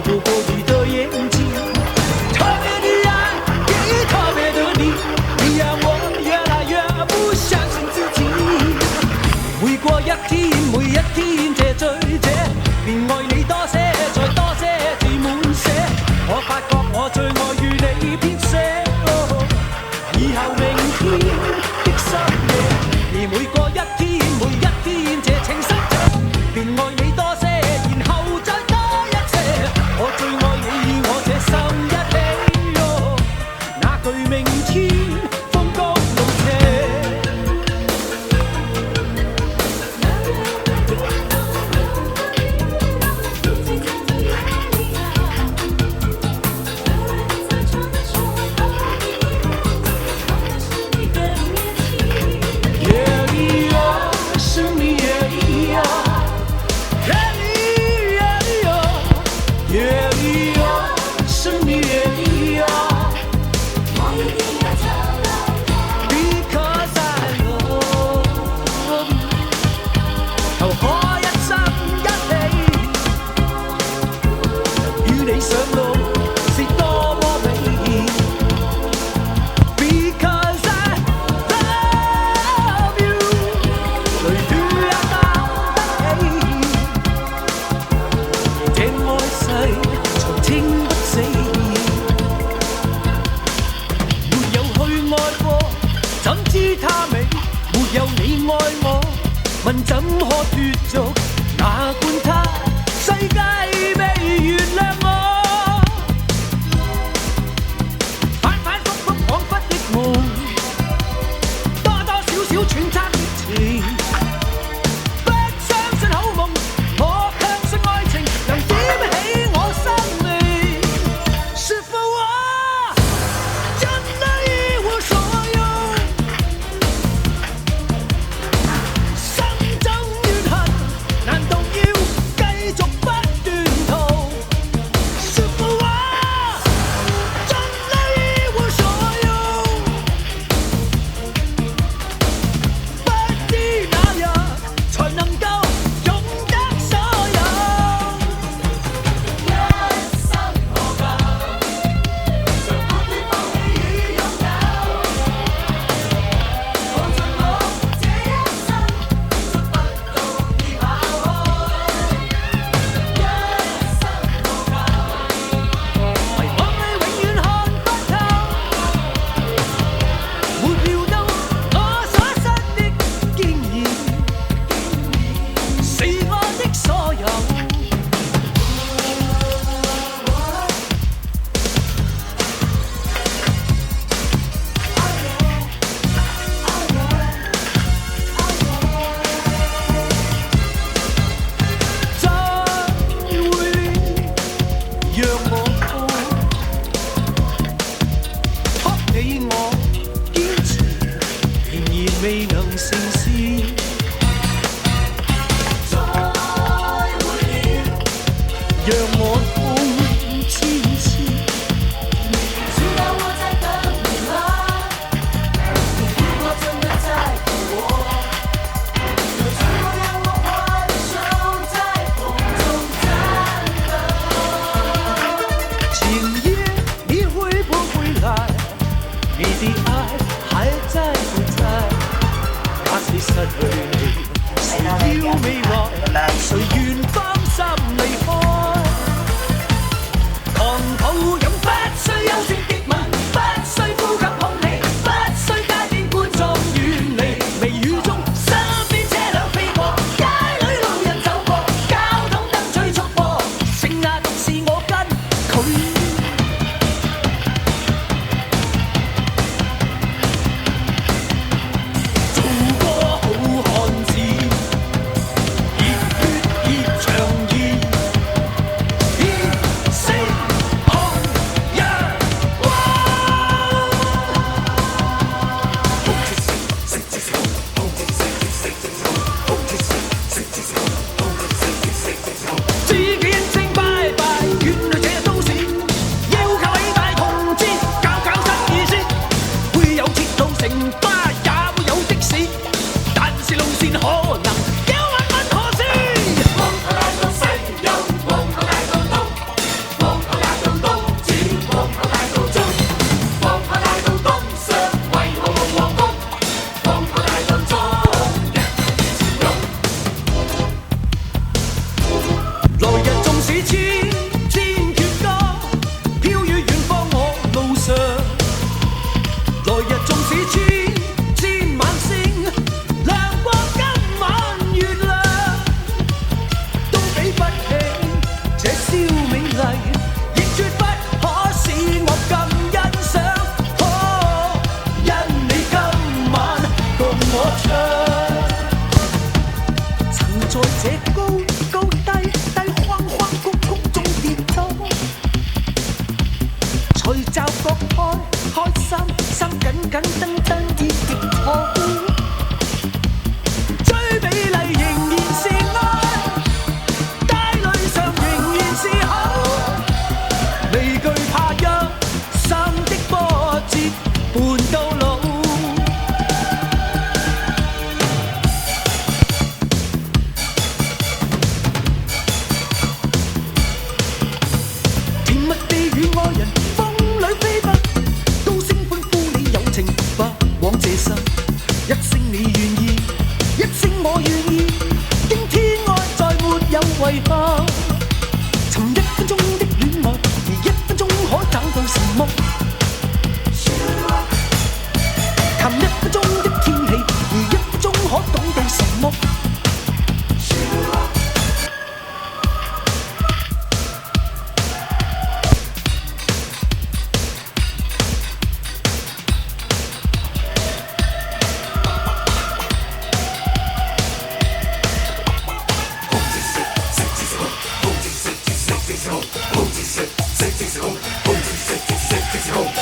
不过你的眼睛。特别的爱，也特别的你，你让我越来越不相信自己。每過一天，每一天這醉者，便愛你多些，再多些至滿瀉。我發覺我最愛與你編寫，以後明天的深夜，而每過一天，每一天這情深者，便愛你多些，然後再多一些。我最愛你與我這心一起，那句明天風高路斜。問怎可脫俗？哪管他世界未原諒我，反反覆覆彷彿的夢，多多少少揣測的情。不相信好夢，我強信愛情能點起我生命。是否我真的一無所有？難道要繼續不斷逃？是否我真的一無所有？不知哪日才能夠擁得所有。一生何求？像半點放棄與擁有，無盡我這一生捉不到已跑。未能成事，再會了，讓我痛千次。知道我在等你嗎？如果真的在等我，就只好讓我挽手在風中顫抖。今夜你會不會來？你的愛還在不在？假使失去你，誰要未來？誰願甘心離開？千千闕歌，飄於遠方我路上。來日縱使千千晚星，亮過今晚月亮，都比不起這宵美麗，亦絕不可使我更欣賞。哦，因你今晚共我唱，曾在這高高低低框框谷谷中跌倒，隨驟覺開心心緊緊噔噔跌跌好，最美麗仍然是愛，帶淚上仍然是好，未懼怕一生的波折伴到老。甜蜜地與愛人風裏飛奔，高聲歡呼你有情不枉這生，一聲你願意，一聲我願意，驚天愛再沒有遺憾。尋1分鐘的戀愛，而1分鐘可找到什麼？談1分鐘的天氣，而1分鐘可講到什麼？Hold